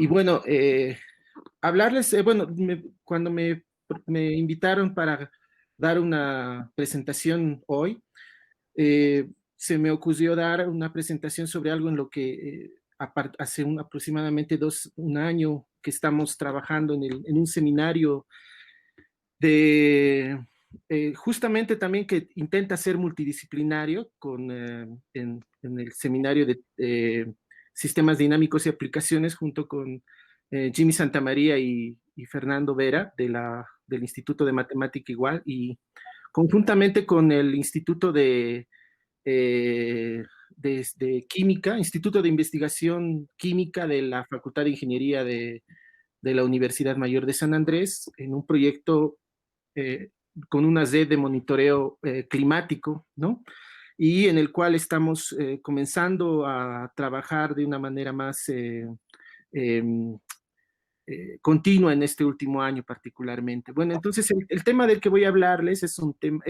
Y bueno, hablarles, bueno, cuando me invitaron para dar una presentación hoy, se me ocurrió dar una presentación sobre algo en lo que hace aproximadamente un año que estamos trabajando en un seminario de justamente también que intenta ser multidisciplinario en el seminario de sistemas dinámicos y aplicaciones junto con Jimmy Santamaría y Fernando Vera del Instituto de Matemática igual y conjuntamente con el Instituto de Química, Instituto de Investigación Química de la Facultad de Ingeniería de la Universidad Mayor de San Andrés en un proyecto eh, con una red de monitoreo climático, ¿no? Y en el cual estamos comenzando a trabajar de una manera más eh, continua en este último año particularmente. Bueno, entonces el tema del que voy a hablarles es un tema,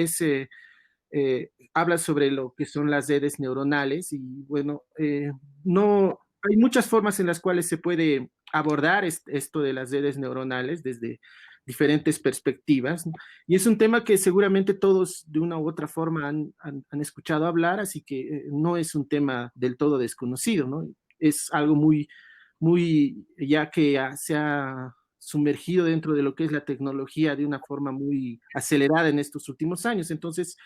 habla sobre lo que son las redes neuronales y bueno, no, hay muchas formas en las cuales se puede abordar esto de las redes neuronales desde diferentes perspectivas, ¿no? Y es un tema que seguramente todos de una u otra forma han escuchado hablar, así que no es un tema del todo desconocido, ¿no? Es algo muy, ya que se ha sumergido dentro de lo que es la tecnología de una forma muy acelerada en estos últimos años. Entonces,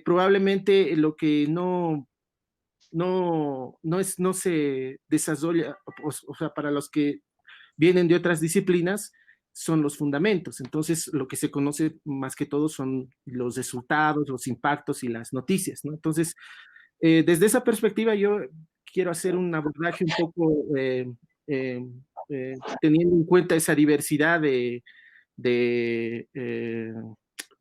probablemente lo que no se desarrolla, o sea, para los que vienen de otras disciplinas, son los fundamentos. Entonces, lo que se conoce más que todo son los resultados, los impactos y las noticias, ¿no? Entonces, desde esa perspectiva, yo quiero hacer un abordaje un poco eh, teniendo en cuenta esa diversidad de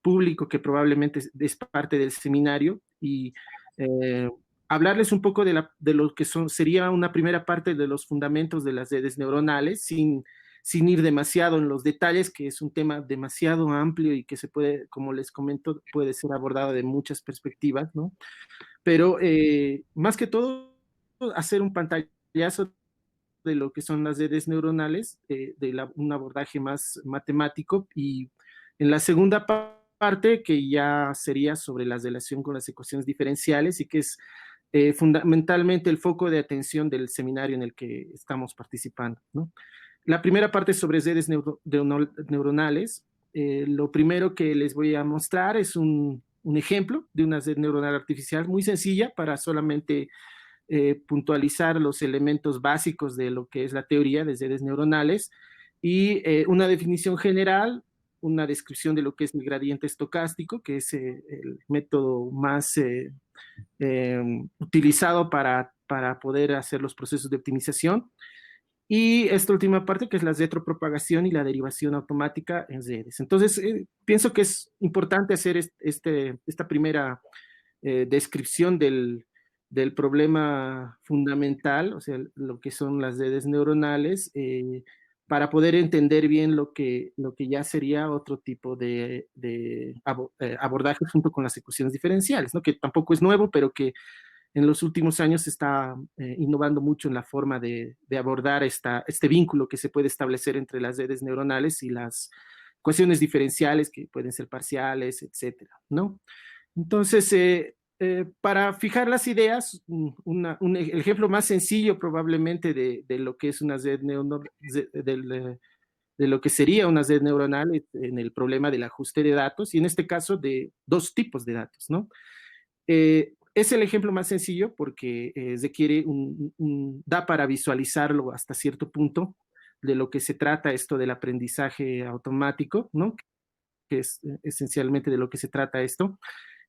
público que probablemente es parte del seminario y eh, hablarles un poco de lo que sería una primera parte de los fundamentos de las redes neuronales sin ir demasiado en los detalles, que es un tema demasiado amplio y que se puede, como les comento, puede ser abordado de muchas perspectivas, ¿no? Pero más que todo, hacer un pantallazo de lo que son las redes neuronales, un abordaje más matemático y en la segunda parte que ya sería sobre la relación con las ecuaciones diferenciales y que es fundamentalmente el foco de atención del seminario en el que estamos participando, ¿no? La primera parte es sobre redes neuronales. Lo primero que les voy a mostrar es un ejemplo de una red neuronal artificial muy sencilla para solamente puntualizar los elementos básicos de lo que es la teoría de redes neuronales y una definición general, una descripción de lo que es el gradiente estocástico, que es el método más eh, utilizado para poder hacer los procesos de optimización. Y esta última parte, que es la retropropagación y la derivación automática en redes. Entonces, pienso que es importante hacer esta primera descripción del problema fundamental, o sea, lo que son las redes neuronales, para poder entender bien lo que ya sería otro tipo de abordaje junto con las ecuaciones diferenciales, ¿no? Que tampoco es nuevo, pero que en los últimos años se está innovando mucho en la forma de abordar este vínculo que se puede establecer entre las redes neuronales y las ecuaciones diferenciales que pueden ser parciales, etcétera, ¿no? Entonces, para fijar las ideas, el ejemplo más sencillo probablemente de lo que es una red neuronal, de lo que sería una red neuronal en el problema del ajuste de datos, y en este caso de dos tipos de datos, ¿no? Es el ejemplo más sencillo porque requiere da para visualizarlo hasta cierto punto de lo que se trata esto del aprendizaje automático, ¿no? Que es esencialmente de lo que se trata esto.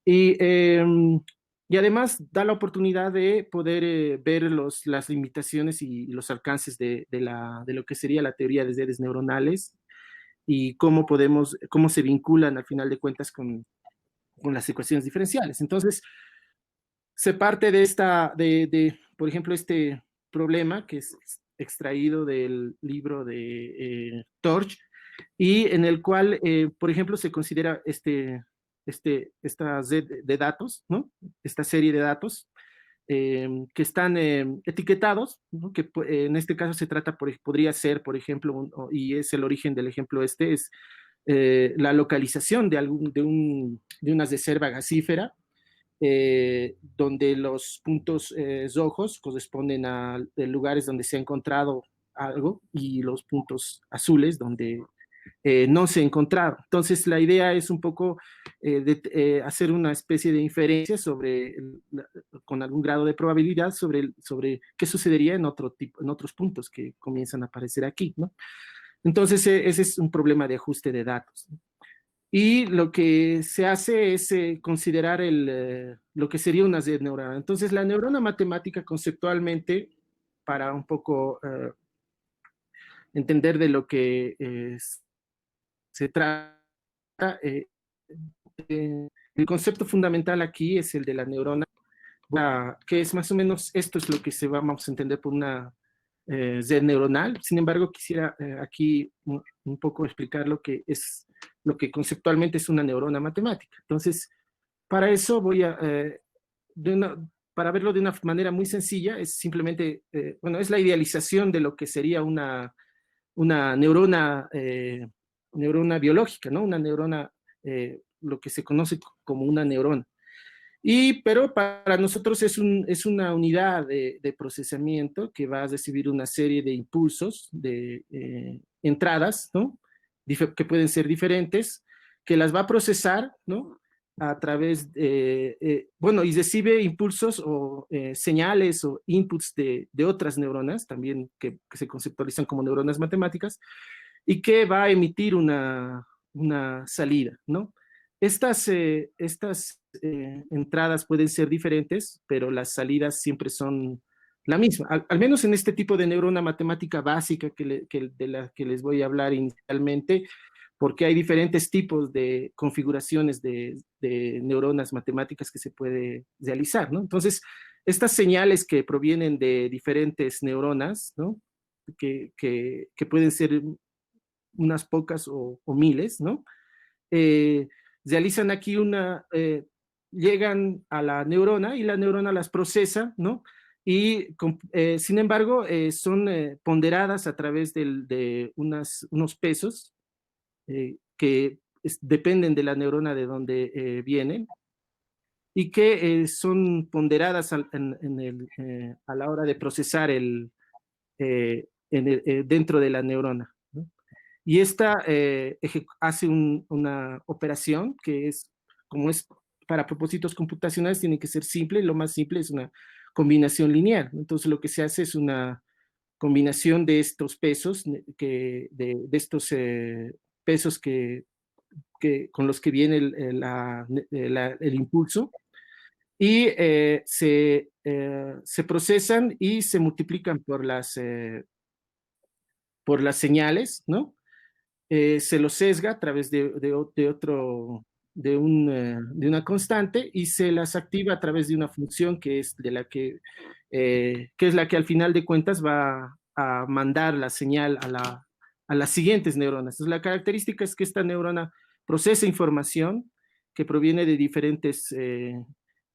Y además da la oportunidad de poder ver las limitaciones y los alcances de lo que sería la teoría de redes neuronales y cómo se vinculan al final de cuentas con las ecuaciones diferenciales. Entonces, se parte por ejemplo, este problema que es extraído del libro de Torch y en el cual, por ejemplo, se considera esta red de datos, ¿no? Esta serie de datos. que están etiquetados, ¿no? Que en este caso se trata, podría ser, por ejemplo, y es el origen del ejemplo este, es la localización de una reserva gasífera, donde los puntos rojos corresponden a lugares donde se ha encontrado algo y los puntos azules donde no se ha encontrado. Entonces, la idea es un poco hacer una especie de inferencia con algún grado de probabilidad sobre qué sucedería en en otros puntos que comienzan a aparecer aquí, ¿no? Entonces, ese es un problema de ajuste de datos. Y lo que se hace es considerar lo que sería una red neuronal. Entonces, la neurona matemática conceptualmente, para un poco entender de lo que se trata, eh, el concepto fundamental aquí es el de la neurona, que es más o menos esto es lo que vamos a entender por una red neuronal. Sin embargo, quisiera aquí un poco explicar lo que conceptualmente es una neurona matemática. Entonces, para eso para verlo de una manera muy sencilla, es simplemente, bueno, es la idealización de lo que sería una neurona biológica, ¿no? Una neurona, lo que se conoce como una neurona. Pero para nosotros es una unidad de procesamiento que va a recibir una serie de impulsos, de entradas, ¿no? Que pueden ser diferentes, que las va a procesar, ¿no? A través bueno, y recibe impulsos o señales o inputs de otras neuronas, también que se conceptualizan como neuronas matemáticas, y que va a emitir una salida, ¿no? Estas entradas pueden ser diferentes, pero las salidas siempre son la misma. Al menos en este tipo de neurona matemática básica de la que les voy a hablar inicialmente, porque hay diferentes tipos de configuraciones de neuronas matemáticas que se puede realizar, ¿no? Entonces, estas señales que provienen de diferentes neuronas, ¿no? Que pueden ser unas pocas o miles, ¿no? Eh, Realizan aquí llegan a la neurona y la neurona las procesa, ¿no? Y sin embargo son ponderadas a través de unos pesos que dependen de la neurona de donde vienen y que son ponderadas a la hora de procesar dentro de la neurona, ¿no? Y esta hace una operación que como es para propósitos computacionales, tiene que ser simple, y lo más simple es una combinación lineal. Entonces lo que se hace es una combinación de estos pesos, de estos pesos con los que viene el impulso, y se procesan y se multiplican por las señales, ¿no? Se lo sesga a través de una constante y se las activa a través de una función que es la que al final de cuentas va a mandar la señal a las siguientes neuronas. Entonces, la característica es que esta neurona procesa información que proviene de diferentes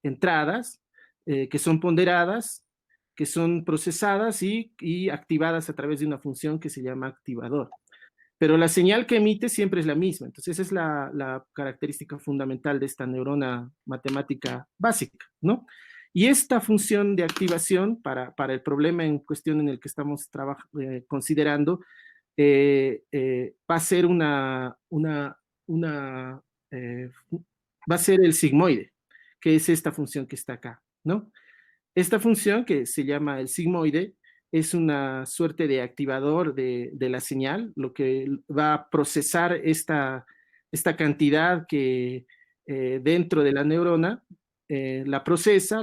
entradas, que son ponderadas, que son procesadas y activadas a través de una función que se llama activador, pero la señal que emite siempre es la misma. Entonces, esa es la característica fundamental de esta neurona matemática básica, ¿no? Y esta función de activación para el problema en cuestión en el que estamos considerando va a ser va a ser el sigmoide, que es esta función que está acá, ¿no? Esta función que se llama el sigmoide es una suerte de activador de la señal, lo que va a procesar esta cantidad que dentro de la neurona la procesa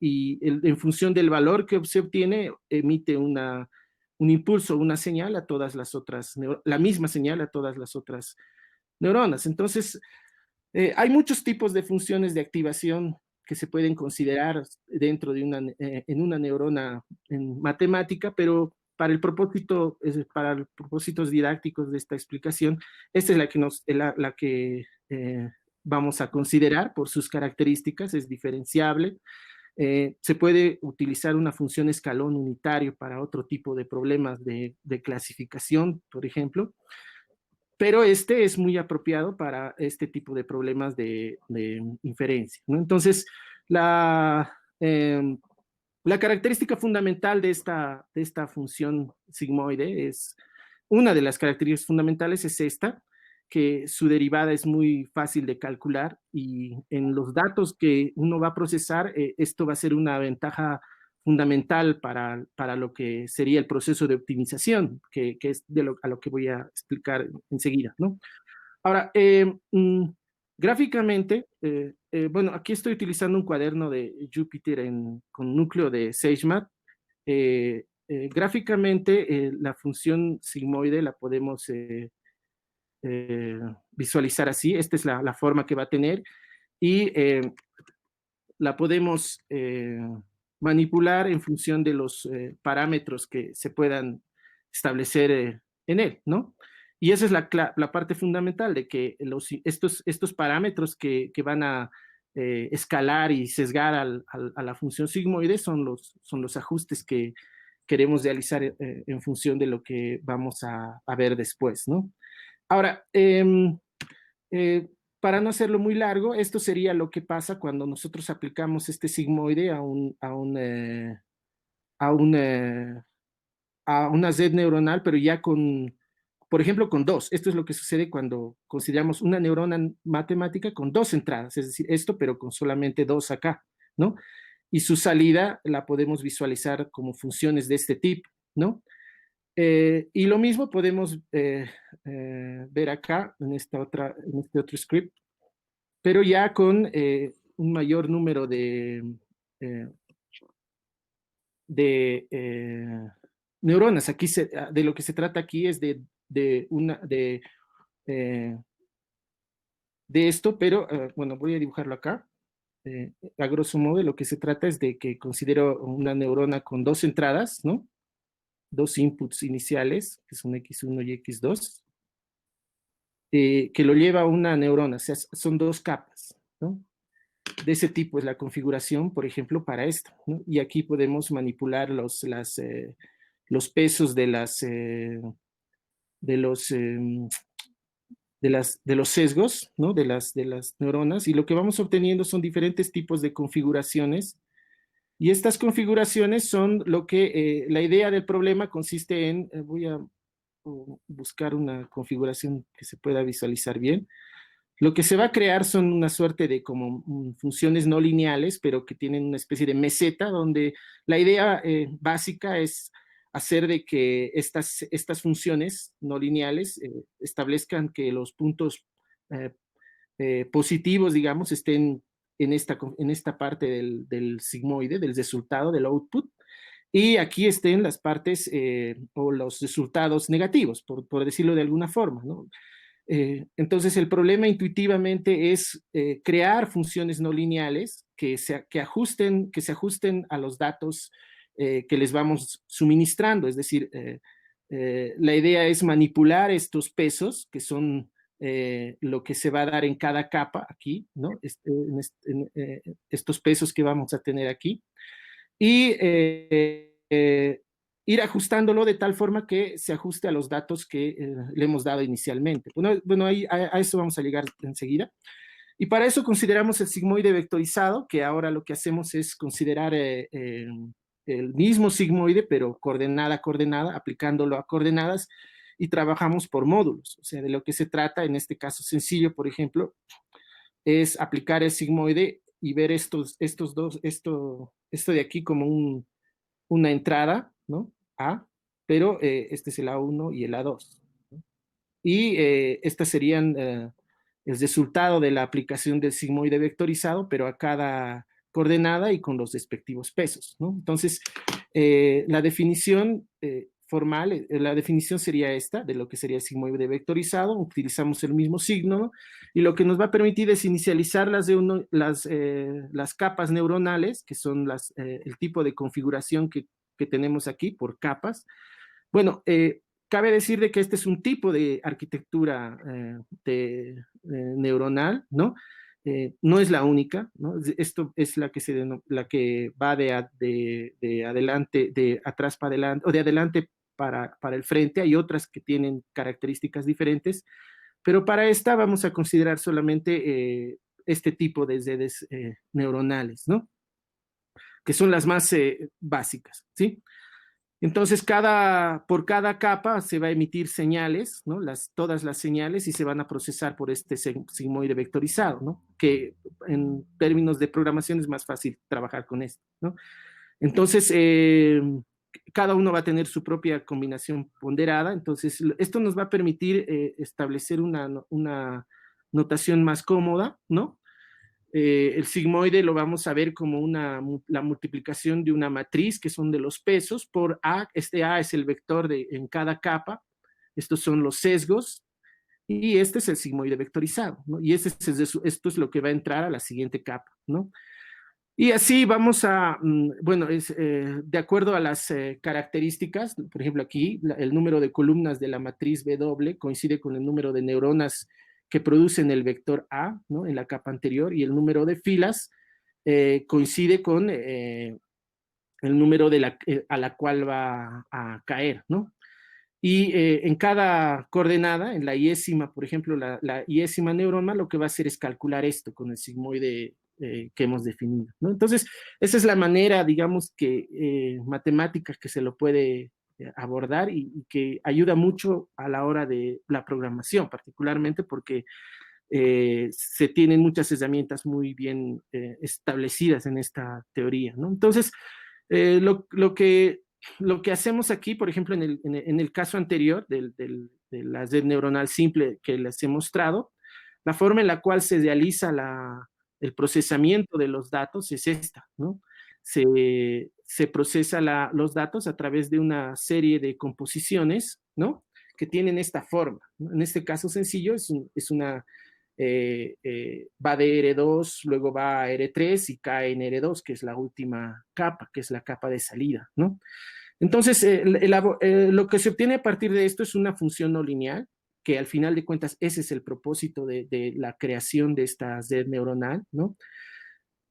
y en función del valor que se obtiene emite un impulso, una señal a todas las otras, la misma señal a todas las otras neuronas. Entonces, hay muchos tipos de funciones de activación que se pueden considerar dentro en una neurona en matemática, pero para los propósitos didácticos de esta explicación, esta es la que vamos a considerar por sus características, es diferenciable, Se puede utilizar una función escalón unitario para otro tipo de problemas de clasificación, por ejemplo, pero este es muy apropiado para este tipo de problemas de inferencia, ¿no? Entonces, eh, la característica fundamental de esta función sigmoide es, una de las características fundamentales es esta, que su derivada es muy fácil de calcular y en los datos que uno va a procesar, esto va a ser una ventaja fundamental para lo que sería el proceso de optimización, que es a lo que voy a explicar enseguida, ¿no? Ahora, gráficamente, bueno, aquí estoy utilizando un cuaderno de Jupyter con núcleo de SageMath. Gráficamente, la función sigmoide la podemos visualizar así. Esta es la forma que va a tener y la podemos manipular en función de los parámetros que se puedan establecer en él, ¿no? Y esa es la parte fundamental de que estos parámetros que van a escalar y sesgar a la función sigmoide son los ajustes que queremos realizar en función de lo que vamos a ver después, ¿no? Ahora, eh, para no hacerlo muy largo, esto sería lo que pasa cuando nosotros aplicamos este sigmoide a, un, a una red neuronal, pero ya por ejemplo, con dos. Esto es lo que sucede cuando consideramos una neurona matemática con dos entradas, es decir, esto, pero con solamente dos acá, ¿no? Y su salida la podemos visualizar como funciones de este tipo, ¿no? Y lo mismo podemos ver acá en en este otro script, pero ya con un mayor número eh, de neuronas. De lo que se trata aquí es de, una, eh, de esto, pero bueno, voy a dibujarlo acá. A grosso modo, de lo que se trata es de que considero una neurona con dos entradas, ¿no? Dos inputs iniciales, que son X1 y X2, que lo lleva a una neurona, o sea, son dos capas, ¿no? De ese tipo es la configuración, por ejemplo, para esto, ¿no? Y aquí podemos manipular los pesos de los, de los sesgos, ¿no? De las neuronas, y lo que vamos obteniendo son diferentes tipos de configuraciones, y estas configuraciones son lo que, la idea del problema consiste en, voy a buscar una configuración que se pueda visualizar bien. Lo que se va a crear son una suerte de como funciones no lineales, pero que tienen una especie de meseta, donde la idea básica es hacer de que estas funciones no lineales establezcan que los puntos eh, positivos, digamos, estén en esta parte del sigmoide, del resultado, del output, y aquí estén las partes o los resultados negativos, por decirlo de alguna forma, ¿no? Entonces, el problema intuitivamente es crear funciones no lineales que se ajusten a los datos que les vamos suministrando. Es decir, la idea es manipular estos pesos, que son lo que se va a dar en cada capa aquí, ¿no? Estos pesos que vamos a tener aquí. Y ir ajustándolo de tal forma que se ajuste a los datos que le hemos dado inicialmente. Bueno ahí, a eso vamos a llegar enseguida. Y para eso consideramos el sigmoide vectorizado, que ahora lo que hacemos es considerar el mismo sigmoide, pero coordenada a coordenada, aplicándolo a coordenadas, y trabajamos por módulos. O sea, de lo que se trata, en este caso sencillo, por ejemplo, es aplicar el sigmoide y ver esto de aquí como una entrada, ¿no? A, pero este es el A1 y el A2, ¿no? Y estas serían el resultado de la aplicación del sigmoide vectorizado, pero a cada coordenada y con los respectivos pesos, ¿no? Entonces, la definición formal, la definición sería esta, de lo que sería el sigmoide vectorizado. Utilizamos el mismo signo, ¿no? Y lo que nos va a permitir es inicializar las capas neuronales, que son el tipo de configuración que tenemos aquí por capas. Bueno, cabe decir de que este es un tipo de arquitectura neuronal, ¿no? no es la única, ¿no? Esto es la que va de adelante, de atrás para adelante, o de adelante para el frente. Hay otras que tienen características diferentes, pero para esta vamos a considerar solamente este tipo de redes neuronales, ¿no? Que son las más básicas, ¿sí? Entonces, por cada capa se va a emitir señales, ¿no? Todas las señales y se van a procesar por este sigmoide vectorizado, ¿no? Que en términos de programación es más fácil trabajar con esto, ¿no? Entonces, cada uno va a tener su propia combinación ponderada. Entonces, esto nos va a permitir establecer una notación más cómoda, ¿no? El sigmoide lo vamos a ver como la multiplicación de una matriz, que son de los pesos, por A. Este A es el vector en cada capa. Estos son los sesgos. Y este es el sigmoide vectorizado, ¿no? Y esto es lo que va a entrar a la siguiente capa, ¿no? Y así vamos bueno, de acuerdo a las características, por ejemplo aquí, el número de columnas de la matriz W coincide con el número de neuronas que producen el vector A, ¿no? En la capa anterior, y el número de filas coincide con el número a la cual va a caer, ¿no? Y en cada coordenada, en la iésima, por ejemplo, la iésima neurona, lo que va a hacer es calcular esto con el sigmoide que hemos definido, ¿no? Entonces, esa es la manera, digamos, matemática que se lo puede abordar y que ayuda mucho a la hora de la programación, particularmente porque se tienen muchas herramientas muy bien establecidas en esta teoría, ¿no? Entonces, lo que hacemos aquí, por ejemplo, en el caso anterior de la red neuronal simple que les he mostrado, la forma en la cual se realiza el procesamiento de los datos es esta, ¿no? Se procesa los datos a través de una serie de composiciones, ¿no? Que tienen esta forma, ¿no? En este caso sencillo va de R2, luego va a R3 y cae en R2, que es la última capa, que es la capa de salida, ¿no? Entonces, lo que se obtiene a partir de esto es una función no lineal, que al final de cuentas ese es el propósito de la creación de esta red neuronal, ¿no?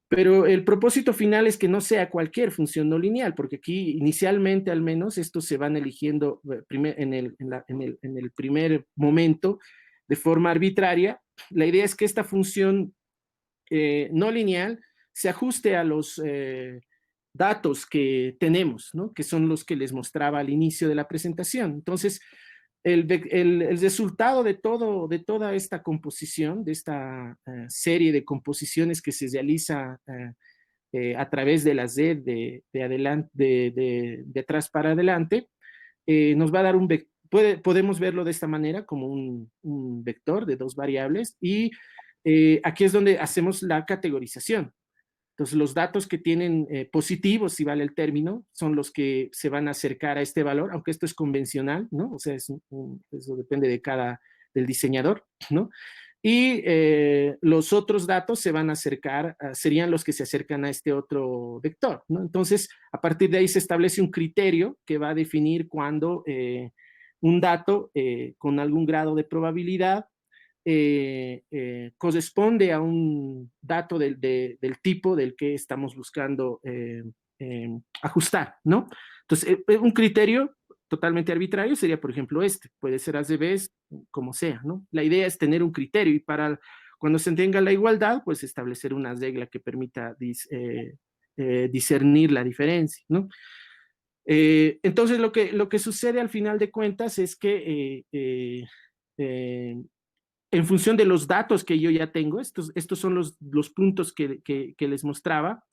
Pero el propósito final es que no sea cualquier función no lineal, porque aquí inicialmente al menos estos se van eligiendo en el primer momento de forma arbitraria. La idea es que esta función no lineal se ajuste a los datos que tenemos, ¿no? Que son los que les mostraba al inicio de la presentación. Entonces, el resultado de toda esta composición, de esta serie de composiciones que se realiza a través de la Z de atrás para adelante, nos va a dar un vector. Podemos verlo de esta manera como un vector de dos variables y aquí es donde hacemos la categorización. Entonces, los datos que tienen positivos, si vale el término, son los que se van a acercar a este valor, aunque esto es convencional, ¿no? O sea, eso depende del diseñador, ¿no? Y los otros datos se van a acercar, serían los que se acercan a este otro vector, ¿no? Entonces, a partir de ahí se establece un criterio que va a definir cuando un dato con algún grado de probabilidad corresponde a un dato del tipo del que estamos buscando ajustar, ¿no? Entonces, un criterio totalmente arbitrario sería, por ejemplo, puede ser al revés, como sea, ¿no? La idea es tener un criterio y cuando se tenga la igualdad, pues establecer una regla que permita discernir la diferencia, ¿no? Entonces, lo que sucede al final de cuentas es que en función de los datos que yo ya tengo, estos son los puntos que les mostraba,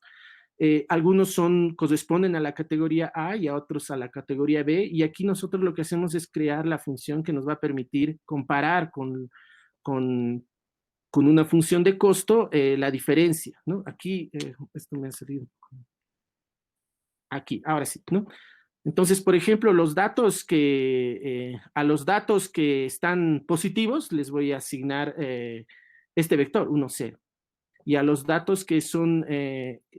algunos corresponden a la categoría A y a otros a la categoría B, y aquí nosotros lo que hacemos es crear la función que nos va a permitir comparar con una función de costo la diferencia, ¿no? Aquí, esto me ha salido. Aquí, ahora sí, ¿no? Entonces, por ejemplo, a los datos que están positivos les voy a asignar este vector, 1, 0. Y a los datos que son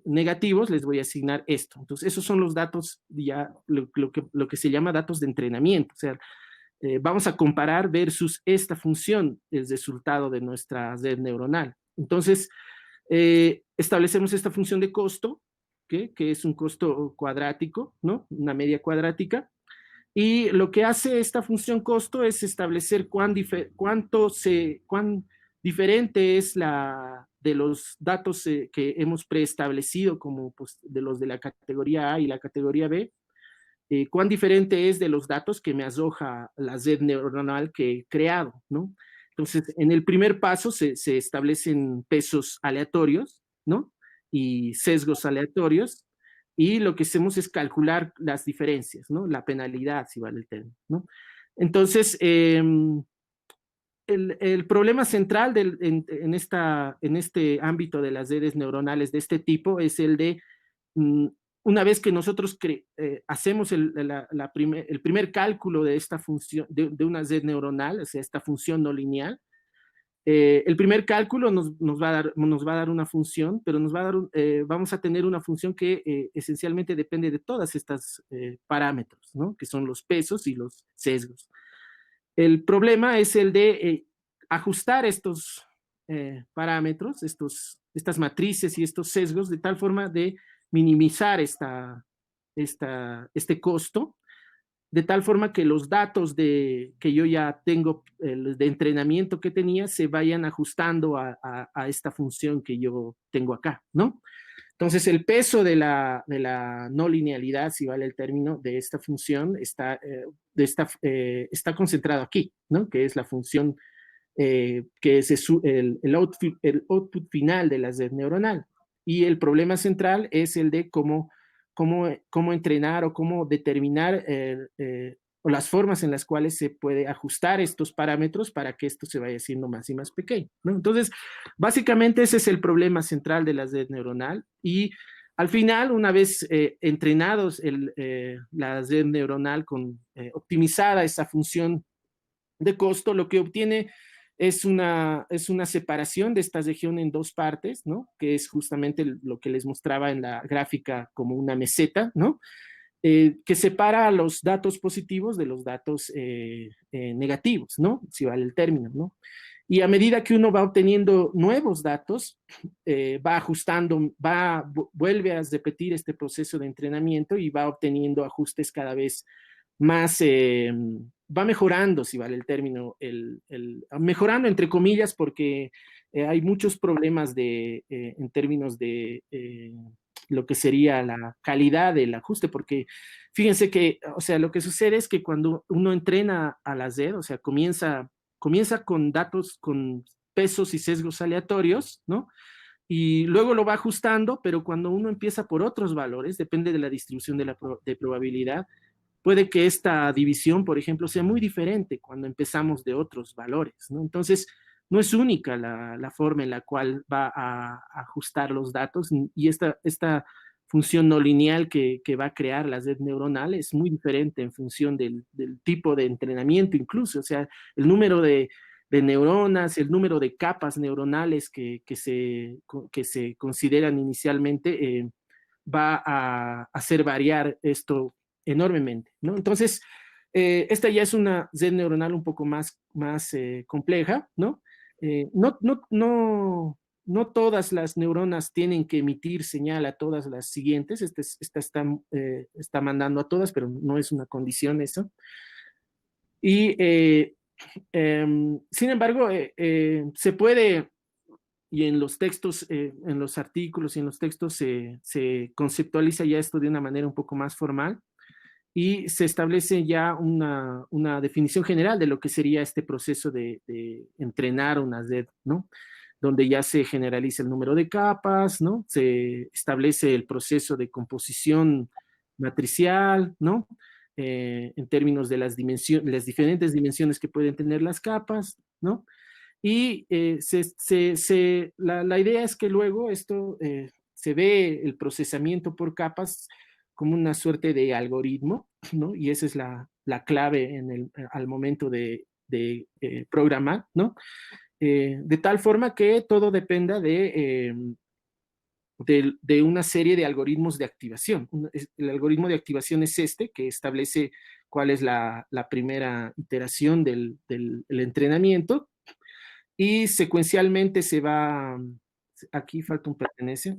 negativos les voy a asignar esto. Entonces, esos son los datos, ya lo que se llama datos de entrenamiento. O sea, vamos a comparar versus esta función, el resultado de nuestra red neuronal. Entonces, establecemos esta función de costo, que es un costo cuadrático, ¿no? Una media cuadrática. Y lo que hace esta función costo es establecer cuán diferente es la de los datos que hemos preestablecido, como pues, de los de la categoría A y la categoría B, cuán diferente es de los datos que me arroja la red neuronal que he creado, ¿no? Entonces, en el primer paso se establecen pesos aleatorios, ¿no? Y sesgos aleatorios, y lo que hacemos es calcular las diferencias, ¿no? La penalidad, si vale el término, ¿no? Entonces, el problema central en este ámbito de las redes neuronales de este tipo es el de una vez que nosotros hacemos el primer cálculo de esta función, de una red neuronal, o sea, esta función no lineal, el primer cálculo nos va a dar una función, pero vamos a tener una función que esencialmente depende de todas estas parámetros, ¿no? Que son los pesos y los sesgos. El problema es el de ajustar estos parámetros, estas matrices y estos sesgos de tal forma de minimizar este costo, de tal forma que los datos que yo ya tengo, de entrenamiento que tenía, se vayan ajustando a esta función que yo tengo acá, ¿no? Entonces, el peso de la no linealidad, si vale el término, de esta función está concentrado aquí, ¿no? Que es la función que es output final de la red neuronal. Y el problema central es el de cómo entrenar o cómo determinar o las formas en las cuales se puede ajustar estos parámetros para que esto se vaya haciendo más y más pequeño, ¿no? Entonces, básicamente ese es el problema central de la red neuronal y al final, una vez entrenados la red neuronal con optimizada esa función de costo, lo que obtiene es una separación de esta región en dos partes, ¿no? Que es justamente lo que les mostraba en la gráfica como una meseta, ¿no? Que separa los datos positivos de los datos negativos, ¿no? Si vale el término, ¿no? Y a medida que uno va obteniendo nuevos datos, va ajustando, vuelve a repetir este proceso de entrenamiento y va obteniendo ajustes cada vez más, va mejorando, si vale el término, mejorando entre comillas, porque hay muchos problemas en términos de lo que sería la calidad del ajuste, porque fíjense que, o sea, lo que sucede es que cuando uno entrena a la red, o sea, comienza con datos, con pesos y sesgos aleatorios, ¿no? Y luego lo va ajustando, pero cuando uno empieza por otros valores, depende de la distribución de probabilidad, puede que esta división, por ejemplo, sea muy diferente cuando empezamos de otros valores, ¿no? Entonces, no es única la forma en la cual va a ajustar los datos y esta función no lineal que va a crear la red neuronal es muy diferente en función del tipo de entrenamiento incluso, o sea, el número de neuronas, el número de capas neuronales que se consideran inicialmente, va a hacer variar esto enormemente, ¿no? Entonces, esta ya es una red neuronal un poco más compleja, ¿no? No todas las neuronas tienen que emitir señal a todas las siguientes, esta está mandando a todas, pero no es una condición eso. Y, sin embargo, se puede, y en los textos, en los artículos y en los textos se conceptualiza ya esto de una manera un poco más formal, y se establece ya una definición general de lo que sería este proceso de entrenar una red, ¿no? Donde ya se generaliza el número de capas, ¿no? Se establece el proceso de composición matricial, ¿no? En términos de las diferentes dimensiones que pueden tener las capas, ¿no? Y la idea es que luego esto se ve el procesamiento por capas como una suerte de algoritmo, ¿no? Y esa es la clave al momento de programar, ¿no? De tal forma que todo dependa de una serie de algoritmos de activación. El algoritmo de activación es este, que establece cuál es la primera iteración del entrenamiento, y secuencialmente se va, aquí falta un pertenece,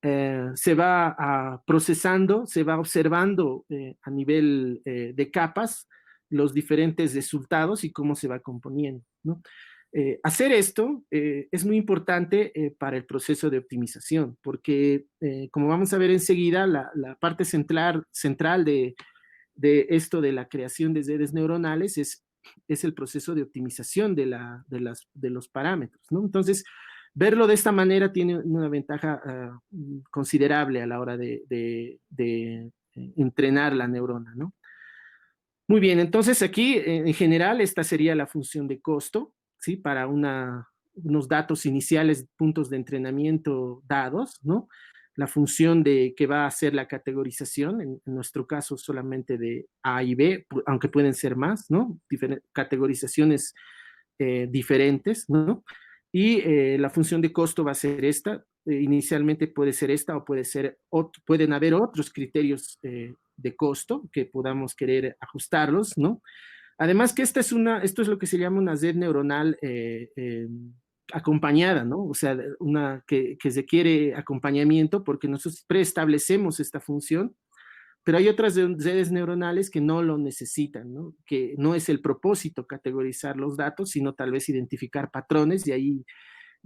se va procesando, se va observando a nivel de capas los diferentes resultados y cómo se va componiendo, ¿no? Hacer esto es muy importante para el proceso de optimización, porque como vamos a ver enseguida, la parte central de esto de la creación de redes neuronales es el proceso de optimización de los parámetros, ¿no? Entonces, verlo de esta manera tiene una ventaja considerable a la hora de entrenar la neurona, ¿no? Muy bien, entonces aquí en general esta sería la función de costo, ¿sí? Para unos datos iniciales, puntos de entrenamiento dados, ¿no? La función de que va a hacer la categorización, en nuestro caso solamente de A y B, aunque pueden ser más, ¿no? Categorizaciones diferentes, ¿no? Y la función de costo va a ser esta. Inicialmente puede ser esta o pueden haber otros criterios de costo que podamos querer ajustarlos, ¿no? Además que esto es lo que se llama una red neuronal acompañada, ¿no? O sea, que requiere acompañamiento porque nosotros preestablecemos esta función, pero hay otras redes neuronales que no lo necesitan, ¿no? Que no es el propósito categorizar los datos, sino tal vez identificar patrones y ahí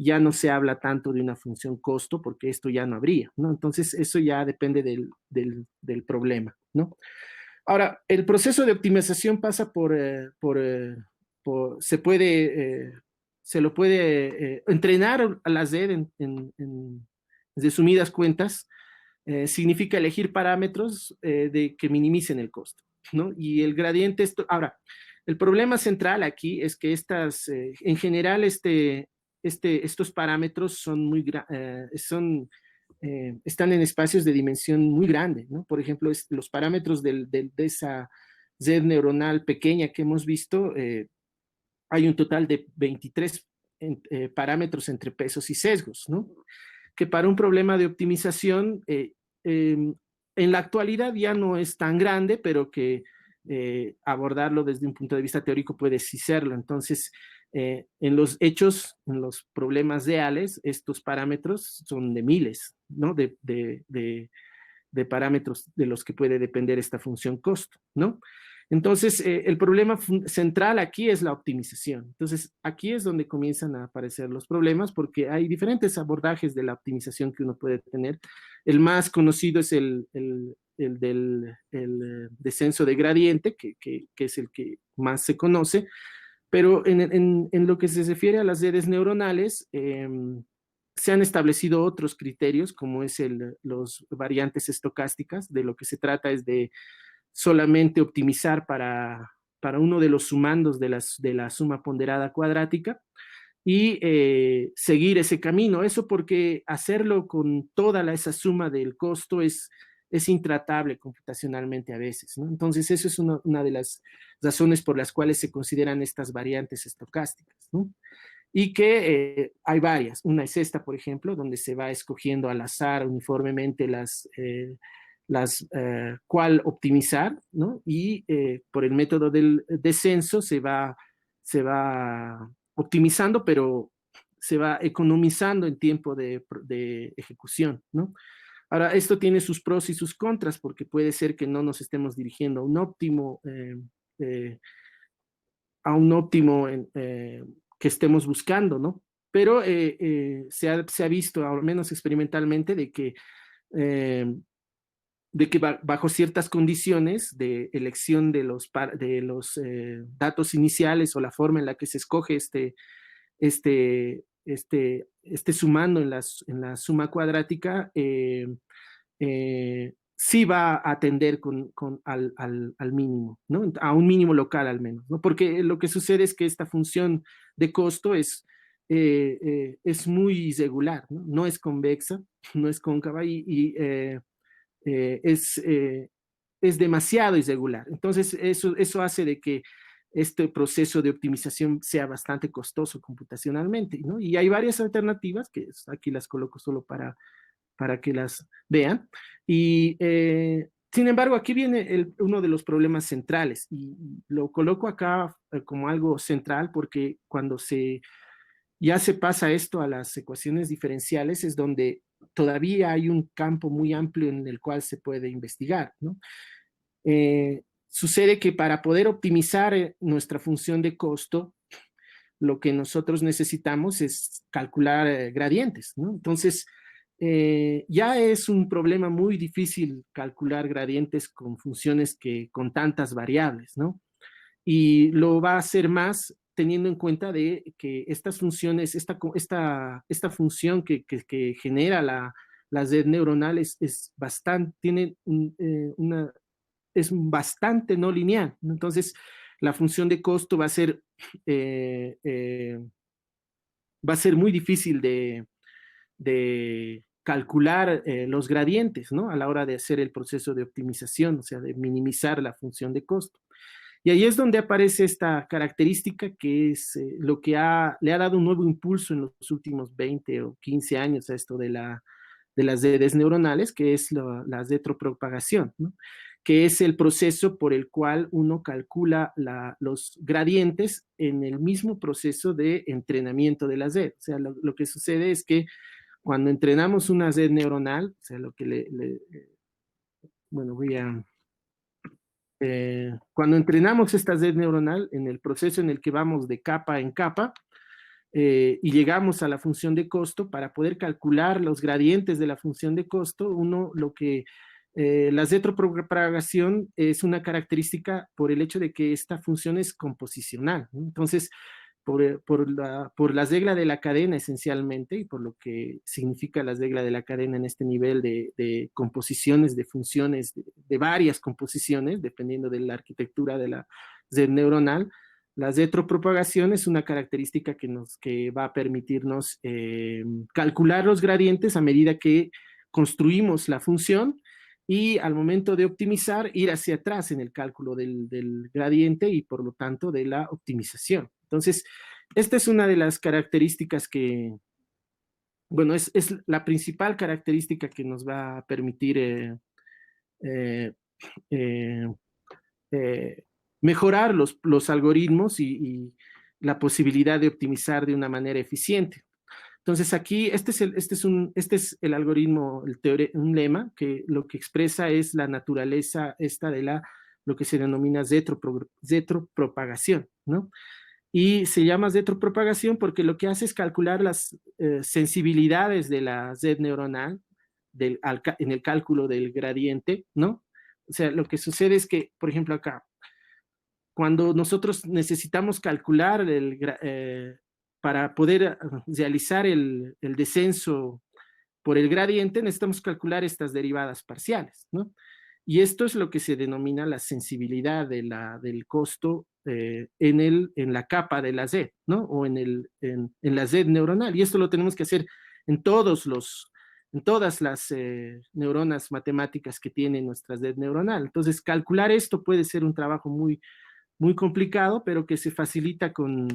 ya no se habla tanto de una función costo porque esto ya no habría, ¿no? Entonces eso ya depende del problema, ¿no? Ahora, el proceso de optimización pasa se puede, se lo puede entrenar a la red en resumidas cuentas, significa elegir parámetros que minimicen el costo, ¿no? Y el gradiente, ahora, el problema central aquí es que en general, estos parámetros están en espacios de dimensión muy grande, ¿no? Por ejemplo, los parámetros de esa red neuronal pequeña que hemos visto, hay un total de 23 parámetros entre pesos y sesgos, ¿no? Que para un problema de optimización en la actualidad ya no es tan grande, pero que abordarlo desde un punto de vista teórico puede sí serlo. Entonces, en los hechos, en los problemas reales, estos parámetros son de miles, ¿no? De parámetros de los que puede depender esta función costo, ¿no? Entonces, el problema central aquí es la optimización. Entonces, aquí es donde comienzan a aparecer los problemas porque hay diferentes abordajes de la optimización que uno puede tener. El más conocido es el del descenso de gradiente, que es el que más se conoce, pero en lo que se refiere a las redes neuronales, se han establecido otros criterios, como es los variantes estocásticas. De lo que se trata es de solamente optimizar para uno de los sumandos de la suma ponderada cuadrática y seguir ese camino. Eso porque hacerlo con esa suma del costo es intratable computacionalmente a veces, ¿no? Entonces, eso es una de las razones por las cuales se consideran estas variantes estocásticas, ¿no? Y que hay varias. Una es esta, por ejemplo, donde se va escogiendo al azar uniformemente cuál optimizar, ¿no? Y por el método del descenso se va optimizando, pero se va economizando en tiempo de ejecución, ¿no? Ahora, esto tiene sus pros y sus contras, porque puede ser que no nos estemos dirigiendo eh, a un óptimo que estemos buscando, ¿no? Pero se ha visto, al menos experimentalmente, eh, de que bajo ciertas condiciones de elección de los datos iniciales o la forma en la que se escoge este sumando en la suma cuadrática, sí va a atender al mínimo, ¿no? A un mínimo local al menos, ¿no? Porque lo que sucede es que esta función de costo es muy irregular, ¿no? No es convexa, no es cóncava eh, es, eh, es demasiado irregular. Entonces, eso hace de que este proceso de optimización sea bastante costoso computacionalmente, ¿no? Y hay varias alternativas que aquí las coloco solo para que las vean. Y sin embargo, aquí viene uno de los problemas centrales y lo coloco acá como algo central porque cuando Ya se pasa esto a las ecuaciones diferenciales, es donde todavía hay un campo muy amplio en el cual se puede investigar, ¿no? Sucede que para poder optimizar nuestra función de costo, lo que nosotros necesitamos es calcular gradientes, ¿no? Entonces, ya es un problema muy difícil calcular gradientes con funciones que con tantas variables, ¿no? Y lo va a hacer más teniendo en cuenta de que estas funciones, esta función que genera las redes neuronales es bastante, tiene es bastante no lineal. Entonces, la función de costo eh, eh, va a ser muy difícil de calcular los gradientes, ¿no? A la hora de hacer el proceso de optimización, o sea, de minimizar la función de costo. Y ahí es donde aparece esta característica que es lo que le ha dado un nuevo impulso en los últimos 20 o 15 años a esto de las redes neuronales, que es la retropropagación, ¿no? Que es el proceso por el cual uno calcula los gradientes en el mismo proceso de entrenamiento de la red. O sea, lo que sucede es que cuando entrenamos una red neuronal, o sea, lo que bueno, cuando entrenamos esta red neuronal, en el proceso en el que vamos de capa en capa, y llegamos a la función de costo, para poder calcular los gradientes de la función de costo, la retropropagación es una característica por el hecho de que esta función es composicional, ¿no? Entonces, por la regla de la cadena esencialmente, y por lo que significa la regla de la cadena en este nivel de composiciones de funciones, de varias composiciones, dependiendo de la arquitectura de la red neuronal, la retropropagación es una característica que va a permitirnos calcular los gradientes a medida que construimos la función, y al momento de optimizar, ir hacia atrás en el cálculo del gradiente y por lo tanto de la optimización. Entonces, esta es una de las características bueno, es la principal característica que nos va a permitir eh, eh, eh, mejorar los algoritmos y la posibilidad de optimizar de una manera eficiente. Entonces aquí, este es el algoritmo, un lema que lo que expresa es la naturaleza esta lo que se denomina retropropagación, ¿no? Y se llama retropropagación porque lo que hace es calcular las sensibilidades de la red neuronal en el cálculo del gradiente, ¿no? O sea, lo que sucede es que, por ejemplo, acá, cuando nosotros necesitamos calcular para poder realizar el descenso por el gradiente, necesitamos calcular estas derivadas parciales, ¿no? Y esto es lo que se denomina la sensibilidad del costo en la capa de la red, ¿no? O en la red neuronal. Y esto lo tenemos que hacer en en todas las neuronas matemáticas que tiene nuestra red neuronal. Entonces, calcular esto puede ser un trabajo muy complicado, pero que se facilita con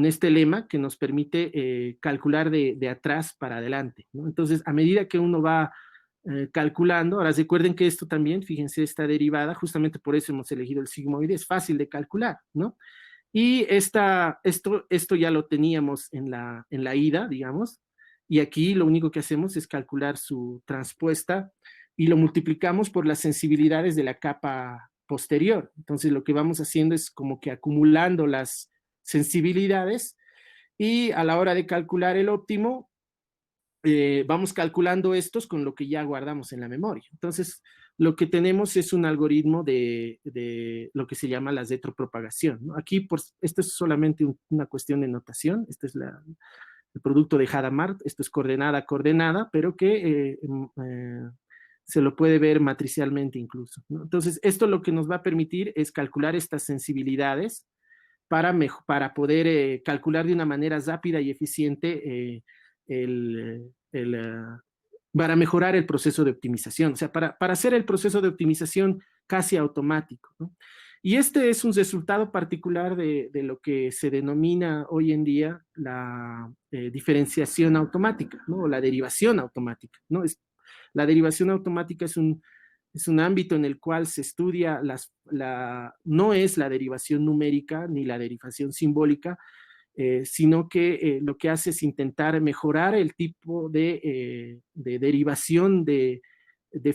este lema que nos permite calcular de atrás para adelante, ¿no? Entonces, a medida que uno va calculando, ahora recuerden que esto también, fíjense, esta derivada, justamente por eso hemos elegido el sigmoide, es fácil de calcular, ¿no? Y esto ya lo teníamos en la ida, digamos, y aquí lo único que hacemos es calcular su transpuesta y lo multiplicamos por las sensibilidades de la capa posterior. Entonces lo que vamos haciendo es como que acumulando las sensibilidades, y a la hora de calcular el óptimo, vamos calculando estos con lo que ya guardamos en la memoria. Entonces, lo que tenemos es un algoritmo de lo que se llama la retropropagación, ¿no? Aquí, esto es solamente una cuestión de notación. Este es el producto de Hadamard. Esto es coordenada a coordenada, pero que se lo puede ver matricialmente incluso, ¿no? Entonces, esto lo que nos va a permitir es calcular estas sensibilidades para poder calcular de una manera rápida y eficiente para mejorar el proceso de optimización, o sea, para hacer el proceso de optimización casi automático, ¿no? Y este es un resultado particular de lo que se denomina hoy en día la diferenciación automática, ¿no? O la derivación automática, ¿no? La derivación automática es un ámbito en el cual se estudia, no es la derivación numérica ni la derivación simbólica, sino que lo que hace es intentar mejorar el tipo de derivación de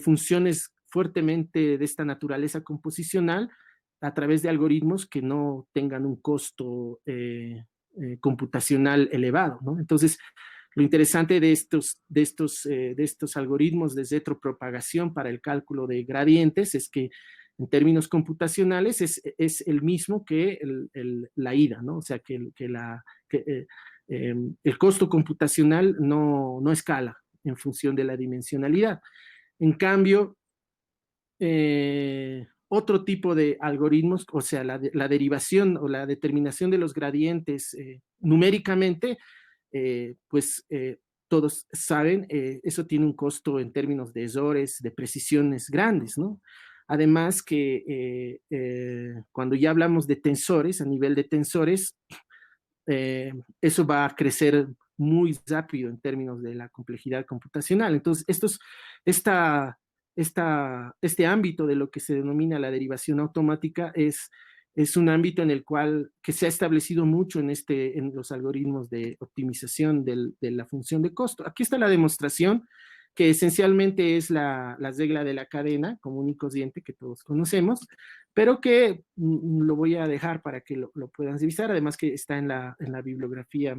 funciones fuertemente de esta naturaleza composicional a través de algoritmos que no tengan un costo computacional elevado, ¿no? Entonces, lo interesante de estos algoritmos de retropropagación para el cálculo de gradientes es que en términos computacionales es el mismo que la ida, ¿no? O sea, el costo computacional no escala en función de la dimensionalidad. En cambio, otro tipo de algoritmos, o sea, la derivación o la determinación de los gradientes numéricamente, pues todos saben, eso tiene un costo en términos de errores, de precisiones grandes, ¿no? Además que cuando ya hablamos de tensores, a nivel de tensores, eso va a crecer muy rápido en términos de la complejidad computacional. Entonces, este ámbito de lo que se denomina la derivación automática es un ámbito en el cual que se ha establecido mucho en los algoritmos de optimización de la función de costo. Aquí está la demostración, que esencialmente es la regla de la cadena común y corriente que todos conocemos, pero que lo voy a dejar para que lo puedan revisar, además que está en la bibliografía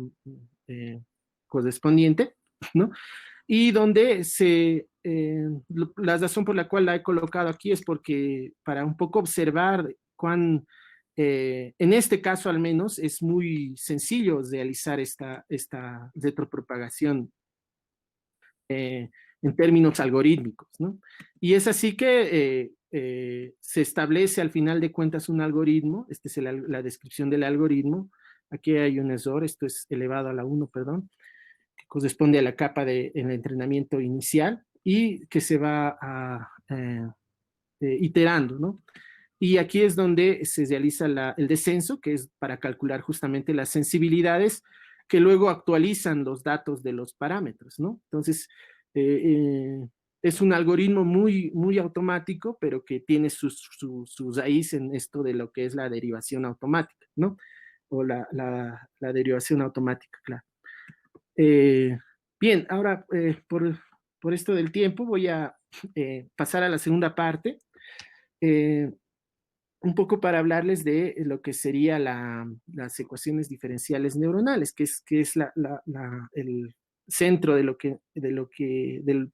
correspondiente, ¿no? Y donde la razón por la cual la he colocado aquí es porque para un poco observar en este caso al menos, es muy sencillo realizar esta retropropagación en términos algorítmicos, ¿no? Y es así que se establece al final de cuentas un algoritmo, esta es la descripción del algoritmo, aquí hay un error, esto es elevado a la 1, perdón, que corresponde a la capa del entrenamiento inicial y que se va iterando, ¿no? Y aquí es donde se realiza el descenso, que es para calcular justamente las sensibilidades que luego actualizan los datos de los parámetros, ¿no? Entonces, es un algoritmo muy automático, pero que tiene su raíz en esto de lo que es la derivación automática, ¿no? O la derivación automática, claro. Bien, ahora, por esto del tiempo, voy a pasar a la segunda parte. Eh, un poco para hablarles de lo que sería las ecuaciones diferenciales neuronales, que es el centro del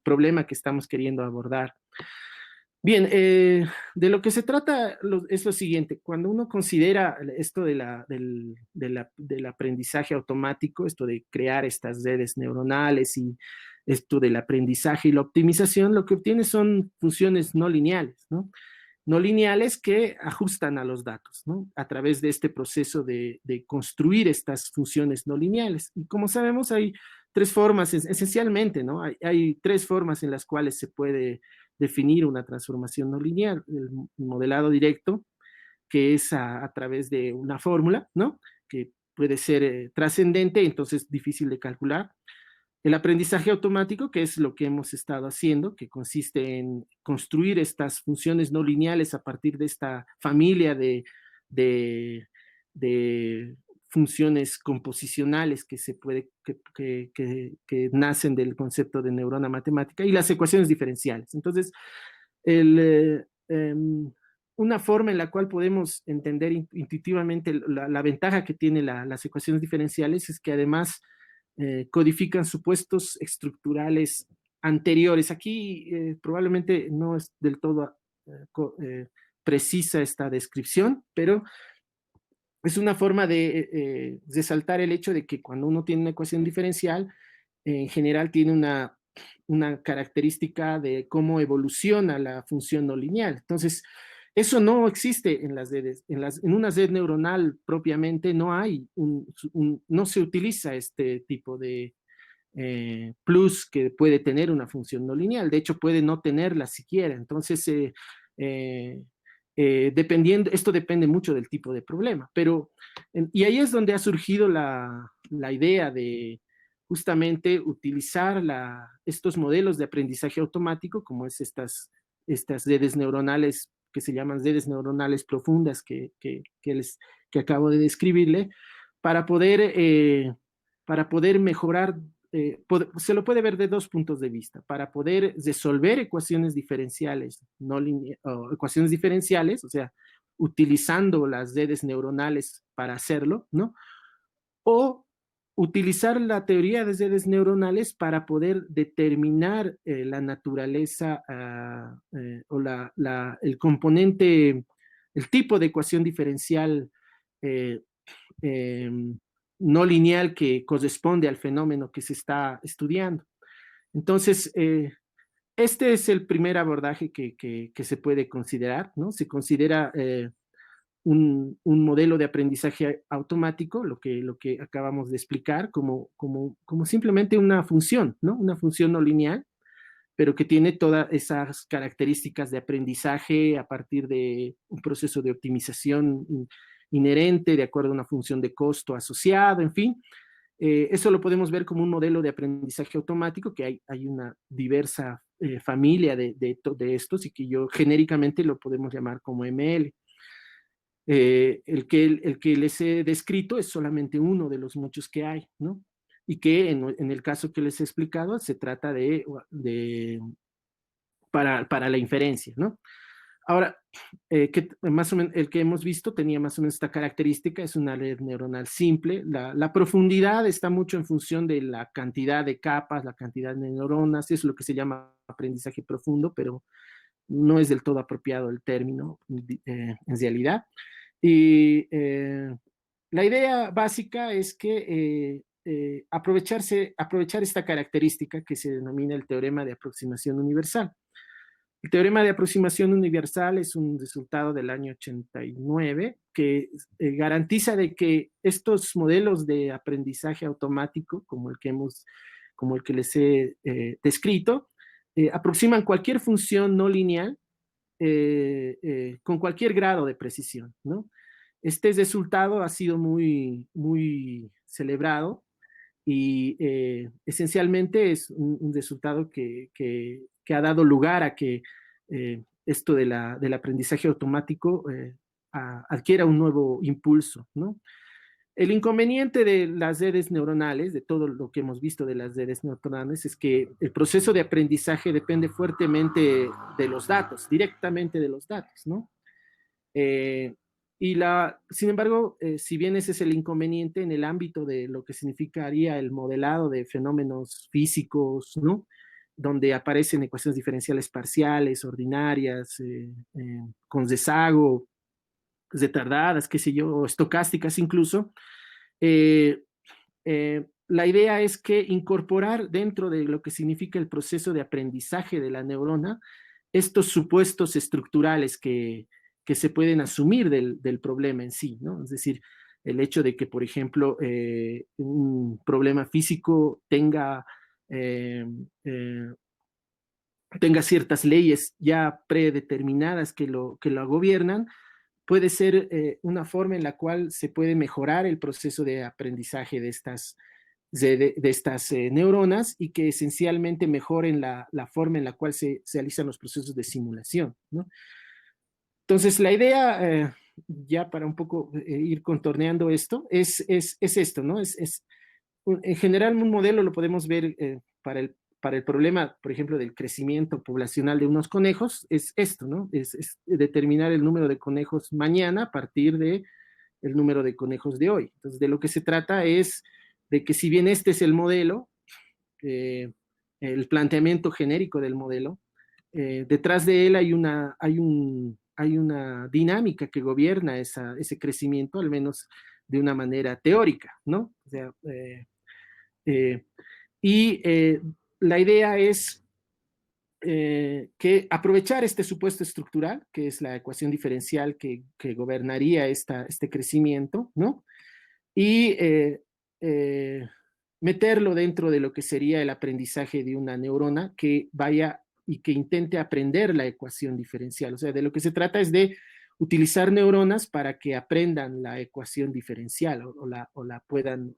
problema que estamos queriendo abordar. Bien, de lo que se trata es lo siguiente. Cuando uno considera esto del aprendizaje automático, esto de crear estas redes neuronales y esto del aprendizaje y la optimización, lo que obtiene son funciones no lineales, ¿no? No lineales que ajustan a los datos, ¿no? A través de este proceso de construir estas funciones no lineales. Y como sabemos, hay tres formas, esencialmente, ¿no? Hay tres formas en las cuales se puede definir una transformación no lineal. El modelado directo, que es a través de una fórmula, ¿no? Que puede ser trascendente, entonces difícil de calcular. El aprendizaje automático, que es lo que hemos estado haciendo, que consiste en construir estas funciones no lineales a partir de esta familia de funciones composicionales que nacen del concepto de neurona matemática, y las ecuaciones diferenciales. Entonces, una forma en la cual podemos entender intuitivamente la ventaja que tienen las ecuaciones diferenciales es que además codifican supuestos estructurales anteriores. Aquí probablemente no es del todo precisa esta descripción, pero es una forma de resaltar el hecho de que cuando uno tiene una ecuación diferencial, en general tiene una característica de cómo evoluciona la función no lineal. Entonces, eso no existe en las redes. En una red neuronal propiamente no hay no se utiliza este tipo de plus que puede tener una función no lineal. De hecho, puede no tenerla siquiera. Entonces, esto depende mucho del tipo de problema. Y ahí es donde ha surgido la idea de justamente utilizar estos modelos de aprendizaje automático, como es estas redes neuronales que se llaman redes neuronales profundas que acabo de describirle, para poder mejorar, se lo puede ver de dos puntos de vista, para poder resolver ecuaciones diferenciales, o ecuaciones diferenciales, o sea, utilizando las redes neuronales para hacerlo, ¿no? O utilizar la teoría de redes neuronales para poder determinar la naturaleza o el componente, el tipo de ecuación diferencial eh, eh, no lineal que corresponde al fenómeno que se está estudiando. Entonces, este es el primer abordaje que se puede considerar, ¿no? Se considera un modelo de aprendizaje automático, lo que acabamos de explicar, como simplemente una función, ¿no? Una función no lineal, pero que tiene todas esas características de aprendizaje a partir de un proceso de optimización inherente, de acuerdo a una función de costo asociado, en fin. Eso lo podemos ver como un modelo de aprendizaje automático, que hay una diversa familia de estos y que yo genéricamente lo podemos llamar como ML. El que les he descrito es solamente uno de los muchos que hay, ¿no? Y que en el caso que les he explicado se trata para la inferencia, ¿no? Ahora, que más o menos el que hemos visto tenía más o menos esta característica, es una red neuronal simple. La profundidad está mucho en función de la cantidad de capas, la cantidad de neuronas, eso es lo que se llama aprendizaje profundo, pero no es del todo apropiado el término en realidad. Y la idea básica es que aprovechar esta característica que se denomina el teorema de aproximación universal. El teorema de aproximación universal es un resultado del año 89 que garantiza de que estos modelos de aprendizaje automático, como el que les he descrito, aproximan cualquier función no lineal con cualquier grado de precisión, ¿no? Este resultado ha sido muy celebrado y esencialmente es un resultado que ha dado lugar a que esto del aprendizaje automático adquiera un nuevo impulso, ¿no? El inconveniente de las redes neuronales, de todo lo que hemos visto de las redes neuronales, es que el proceso de aprendizaje depende fuertemente de los datos, directamente de los datos, ¿no? Eh, Sin embargo, si bien ese es el inconveniente en el ámbito de lo que significaría el modelado de fenómenos físicos, ¿no? Donde aparecen ecuaciones diferenciales parciales, ordinarias, con rezago, retardadas, qué sé yo, o estocásticas incluso, eh, la idea es que incorporar dentro de lo que significa el proceso de aprendizaje de la neurona estos supuestos estructurales que se pueden asumir del problema en sí, ¿no? Es decir, el hecho de que, por ejemplo, un problema físico eh, eh, tenga ciertas leyes ya predeterminadas que lo gobiernan, puede ser una forma en la cual se puede mejorar el proceso de aprendizaje de estas neuronas y que esencialmente mejoren la forma en la cual se realizan los procesos de simulación, ¿no? Entonces, la idea, ya para un poco ir contorneando esto, es esto, ¿no? En general, un modelo lo podemos ver para el problema, por ejemplo, del crecimiento poblacional de unos conejos, es esto, ¿no? Es determinar el número de conejos mañana a partir de el número de conejos de hoy. Entonces, de lo que se trata es de que si bien este es el modelo, el planteamiento genérico del modelo, detrás de él hay una dinámica que gobierna ese crecimiento, al menos de una manera teórica, ¿no? O sea, eh, y la idea es que aprovechar este supuesto estructural, que es la ecuación diferencial que gobernaría este crecimiento, ¿no? Y meterlo dentro de lo que sería el aprendizaje de una neurona que vaya y que intente aprender la ecuación diferencial. O sea, de lo que se trata es de utilizar neuronas para que aprendan la ecuación diferencial o la puedan,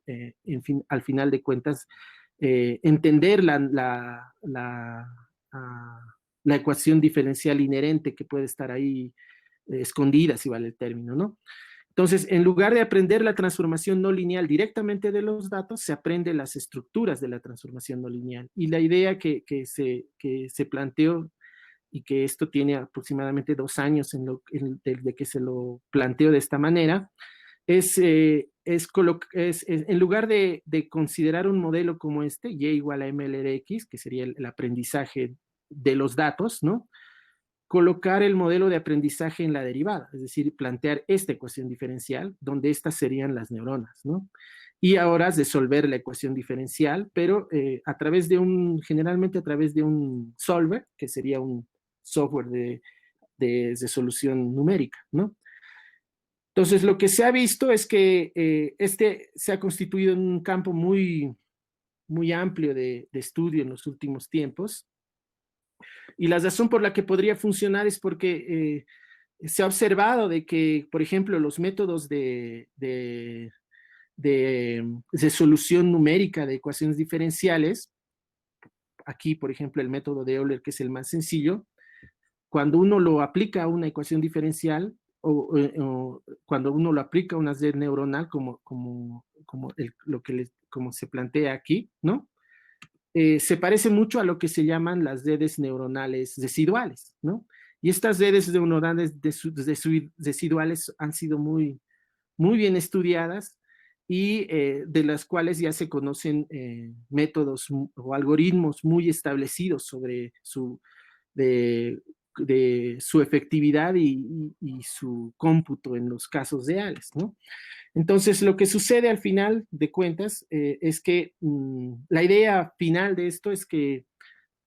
al final de cuentas, entender la ecuación diferencial inherente que puede estar ahí escondida, si vale el término, ¿no? Entonces, en lugar de aprender la transformación no lineal directamente de los datos, se aprende las estructuras de la transformación no lineal. Y la idea que se planteó, y que esto tiene aproximadamente 2 años de que se lo planteó de esta manera, en lugar de considerar un modelo como este, y igual a MLX, que sería el aprendizaje de los datos, ¿no? Colocar el modelo de aprendizaje en la derivada, es decir, plantear esta ecuación diferencial, donde estas serían las neuronas, ¿no? Y ahora resolver la ecuación diferencial, pero generalmente a través de un solver, que sería un software de resolución numérica, ¿no? Entonces, lo que se ha visto es que este se ha constituido en un campo muy, muy amplio de estudio en los últimos tiempos, y la razón por la que podría funcionar es porque se ha observado de que, por ejemplo, los métodos de solución numérica de ecuaciones diferenciales, aquí, por ejemplo, el método de Euler, que es el más sencillo, cuando uno lo aplica a una ecuación diferencial o cuando uno lo aplica a una red neuronal, como se plantea aquí, ¿no? Se parece mucho a lo que se llaman las redes neuronales residuales, ¿no? Y estas redes neuronales residuales han sido muy, muy bien estudiadas y de las cuales ya se conocen métodos o algoritmos muy establecidos sobre de, de su efectividad y su cómputo en los casos reales, ¿no? Entonces, lo que sucede al final de cuentas es que la idea final de esto es que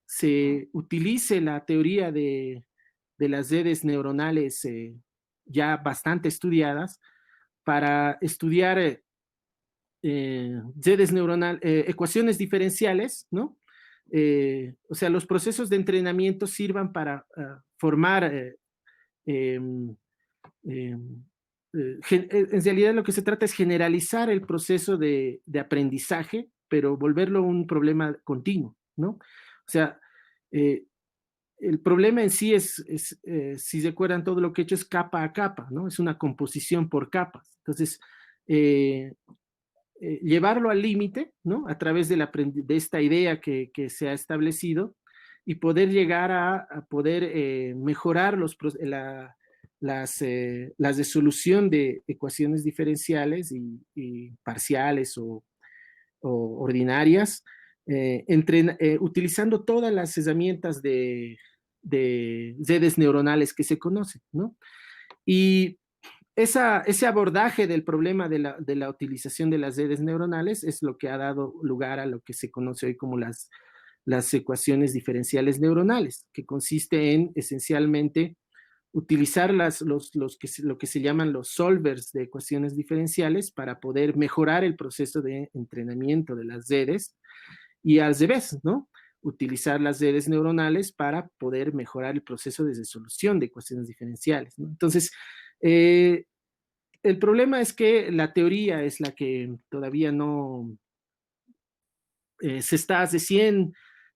se utilice la teoría de las redes neuronales ya bastante estudiadas para estudiar redes neuronales, ecuaciones diferenciales, ¿no? O sea, los procesos de entrenamiento sirvan para formar eh, eh, en realidad lo que se trata es generalizar el proceso de aprendizaje, pero volverlo un problema continuo, ¿no? O sea, eh, el problema en sí si se acuerdan, todo lo que he hecho es capa a capa, ¿no? Es una composición por capas. Entonces, eh, llevarlo al límite, ¿no? A través de esta idea que se ha establecido y poder llegar a poder mejorar la resolución de ecuaciones diferenciales y parciales o ordinarias, utilizando todas las herramientas de redes neuronales que se conocen, ¿no? Y ese abordaje del problema de la utilización de las redes neuronales es lo que ha dado lugar a lo que se conoce hoy como las ecuaciones diferenciales neuronales, que consiste en esencialmente utilizar lo que se llaman los solvers de ecuaciones diferenciales para poder mejorar el proceso de entrenamiento de las redes y al revés, ¿no? Utilizar las redes neuronales para poder mejorar el proceso de resolución de ecuaciones diferenciales, ¿no? Entonces, eh, el problema es que la teoría es la que todavía no se está recién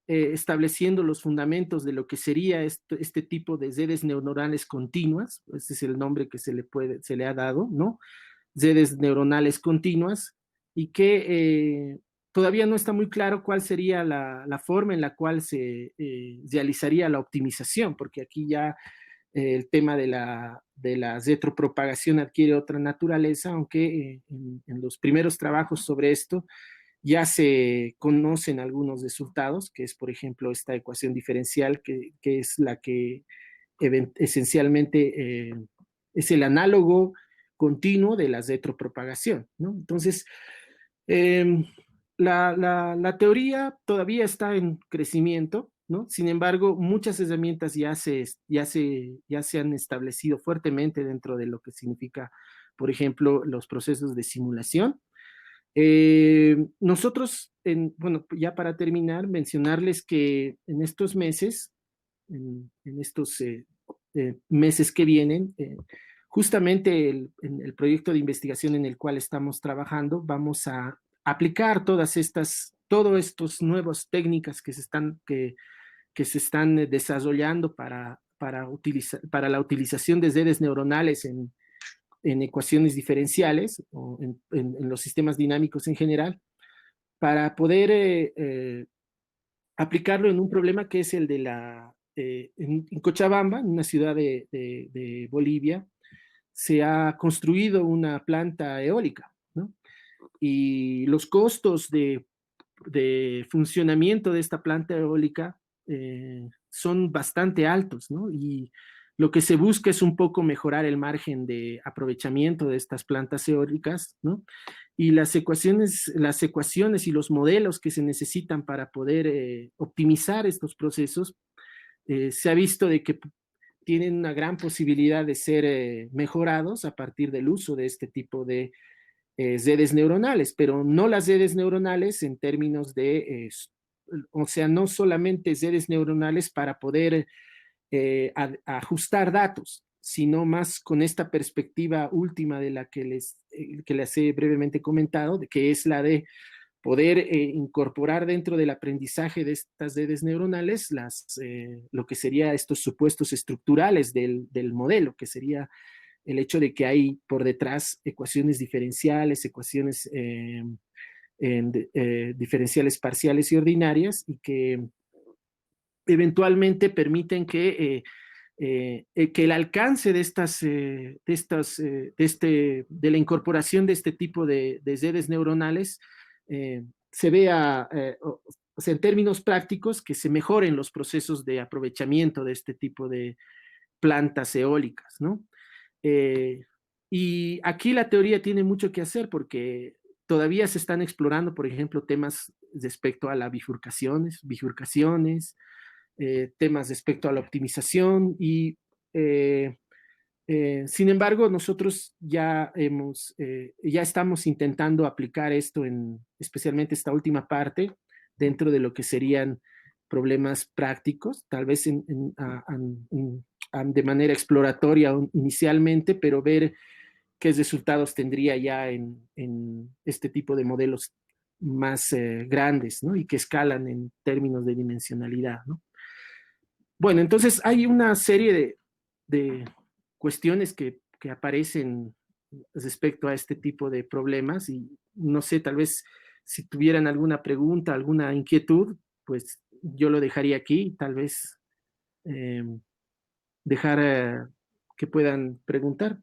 estableciendo los fundamentos de lo que sería este tipo de redes neuronales continuas, ese es el nombre que se le ha dado, ¿no? Redes neuronales continuas, y que todavía no está muy claro cuál sería la forma en la cual se realizaría la optimización, porque aquí ya el tema de la retropropagación adquiere otra naturaleza, aunque en los primeros trabajos sobre esto ya se conocen algunos resultados, que es, por ejemplo, esta ecuación diferencial, que es la que esencialmente es el análogo continuo de la retropropagación, ¿no? Entonces, eh, la teoría todavía está en crecimiento, ¿no? Sin embargo, muchas herramientas ya se han establecido fuertemente dentro de lo que significa, por ejemplo, los procesos de simulación. Nosotros, bueno, ya para terminar, mencionarles que en estos meses, en estos meses que vienen, justamente en el proyecto de investigación en el cual estamos trabajando, vamos a aplicar todas estas nuevas técnicas que se están desarrollando para la utilización de redes neuronales en ecuaciones diferenciales o en los sistemas dinámicos en general, para poder aplicarlo en un problema que es el de en Cochabamba, en una ciudad de Bolivia, se ha construido una planta eólica, ¿no? Y los costos de funcionamiento de esta planta eólica son bastante altos, ¿no? Y lo que se busca es un poco mejorar el margen de aprovechamiento de estas plantas eólicas, ¿no? Y las ecuaciones y los modelos que se necesitan para poder optimizar estos procesos, se ha visto de que tienen una gran posibilidad de ser mejorados a partir del uso de este tipo de redes neuronales, pero no las redes neuronales en términos de, o sea, no solamente redes neuronales para poder ajustar datos, sino más con esta perspectiva última de la que les he brevemente comentado, que es la de poder incorporar dentro del aprendizaje de estas redes neuronales lo que sería estos supuestos estructurales del modelo, que sería el hecho de que hay por detrás ecuaciones diferenciales, ecuaciones diferenciales parciales y ordinarias, y que eventualmente permiten que el alcance de la incorporación de este tipo de redes neuronales se vea, o sea, en términos prácticos, que se mejoren los procesos de aprovechamiento de este tipo de plantas eólicas, ¿no? Eh, y aquí la teoría tiene mucho que hacer porque todavía se están explorando, por ejemplo, temas respecto a las bifurcaciones, temas respecto a la optimización y sin embargo, nosotros ya estamos intentando aplicar esto especialmente esta última parte, dentro de lo que serían problemas prácticos, tal vez de manera exploratoria inicialmente, pero ver qué resultados tendría ya en este tipo de modelos más grandes, ¿no? Y que escalan en términos de dimensionalidad, ¿no? Bueno, entonces hay una serie de cuestiones que aparecen respecto a este tipo de problemas y no sé, tal vez si tuvieran alguna pregunta, alguna inquietud, pues yo lo dejaría aquí, tal vez eh, dejar que puedan preguntar.